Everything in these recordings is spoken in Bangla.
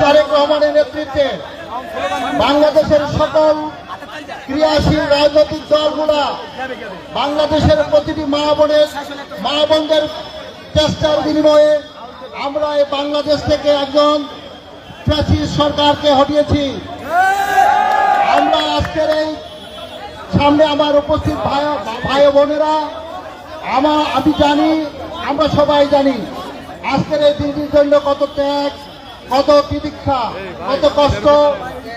তারেক রহমানের নেতৃত্বে বাংলাদেশের সকল ক্রিয়াশীল রাজনৈতিক দলগুলা বাংলাদেশের প্রতিটি মা বোনদের চেষ্টার বিনিময়ে আমরা এই বাংলাদেশ থেকে একজন ফ্যাসিস্ট সরকারকে হটিয়েছি। আমরা আজকের এই সামনে আমার উপস্থিত ভাই বোনেরা আমি জানি, আমরা সবাই জানি আজকের এই দিনটির জন্য কত ত্যাগ, কত তিতিক্ষা, কত কষ্ট,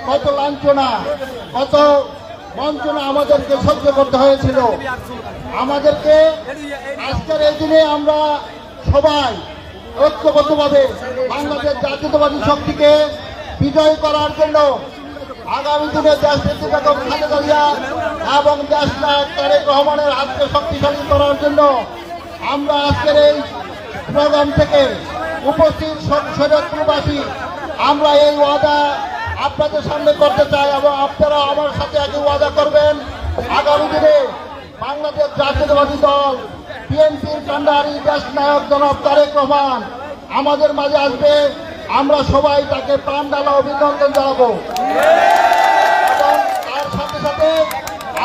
কত লাঞ্ছনা, কত বঞ্চনা আমাদেরকে সহ্য করতে হয়েছিল। আমাদেরকে আজকের এই দিনে আমরা সবাই ঐক্যবদ্ধভাবে বাংলাদেশ জাতীয়তাবাদী শক্তিকে বিজয় করার জন্য আগামী দিনে দেশনেত্রী বেগম খালেদা জিয়া এবং দেশনায়ক তারেক রহমানের হাতকে শক্তিশালী করার জন্য আমরা আজকের এই প্রোগ্রাম থেকে উপস্থিত শরীয়তপুরবাসী আমরা এই ওয়াদা আপনাদের সামনে করতে চাই এবং আপনারা আমার সাথে একই ওয়াদা করবেন। আগামী দিনে বাংলাদেশ জাতীয়তাবাদী দল বিএনপির কান্ডারি দেশনায়ক জনাব তারেক রহমান আমাদের মাঝে আসবে। আমরা সবাই তাকে প্রাণ ঢালা অভিনন্দন জানাবো এবং তার সাথে সাথে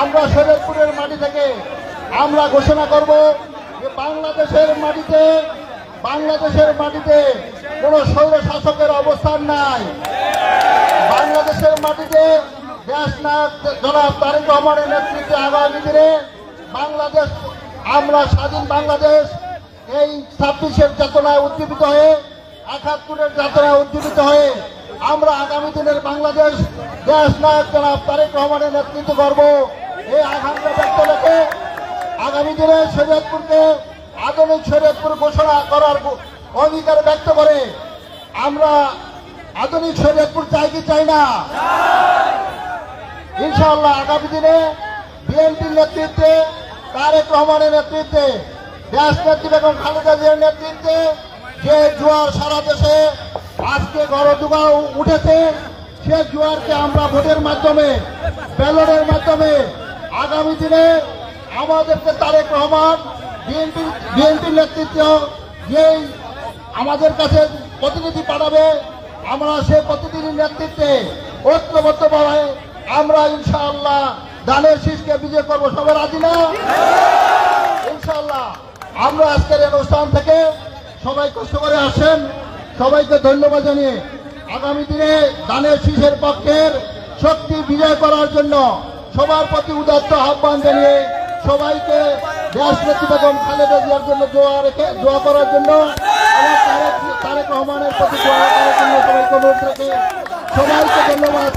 আমরা শরীয়তপুরের মাটি থেকে আমরা ঘোষণা করব যে বাংলাদেশের মাটিতে কোন স্বৈর শাসকের অবস্থান নাই। বাংলাদেশের মাটিতে দেশনায়ক জনাব তারেক রহমানের নেতৃত্বে আগামী দিনে বাংলাদেশ, আমরা স্বাধীন বাংলাদেশ এই 26-এর চেতনায় উজ্জীবিত হয়ে 71-এর চেতনায় উজ্জীবিত হয়ে আমরা আগামী দিনের বাংলাদেশ দেশনায়ক জনাব তারেক রহমানের নেতৃত্ব করব। এই আকাঙ্ক্ষা ব্যক্ত রেখে আগামী দিনে শরীয়তপুরকে আধুনিক শরীয়তপুর ঘোষণা করার অঙ্গীকার ব্যক্ত করে আমরা আধুনিক শরীয়তপুর চাই কি চাই না? ইনশাআল্লাহ আগামী দিনে বিএনপির নেতৃত্বে তারেক রহমানের নেতৃত্বে দেশনেত্রী বেগম খালেদা জিয়ার নেতৃত্বে যে জোয়ার সারা দেশে আজকে গণদুগা উঠেছে, সে জোয়ারকে আমরা ভোটের মাধ্যমে, ব্যালটের মাধ্যমে আগামী দিনে আমাদেরকে তারেক রহমান বিএনপির নেতৃত্ব যেই আমাদের কাছে প্রতিনিধি পাঠাবে, আমরা সেই প্রতিনিধির নেতৃত্বে ঐক্যবদ্ধভাবে আমরা ইনশাআল্লাহ ধানের শীষকে বিজয় করবো। সবাই রাজি না? ইনশাআল্লাহ আমরা আজকের অনুষ্ঠান থেকে সবাই কষ্ট করে আসেন, সবাইকে ধন্যবাদ জানিয়ে আগামী দিনে ধানের শীষের পক্ষের শক্তি বিজয় করার জন্য সবার প্রতি উদাত্ত আহ্বান জানিয়ে সবাইকে দেশনেত্রী বেগম খালেদা জিয়ার জন্য দোয়া করার জন্য এবং তারেক রহমানের প্রতি দোয়া করার জন্য সবাইকে অনুরোধ রেখে সবাইকে ধন্যবাদ।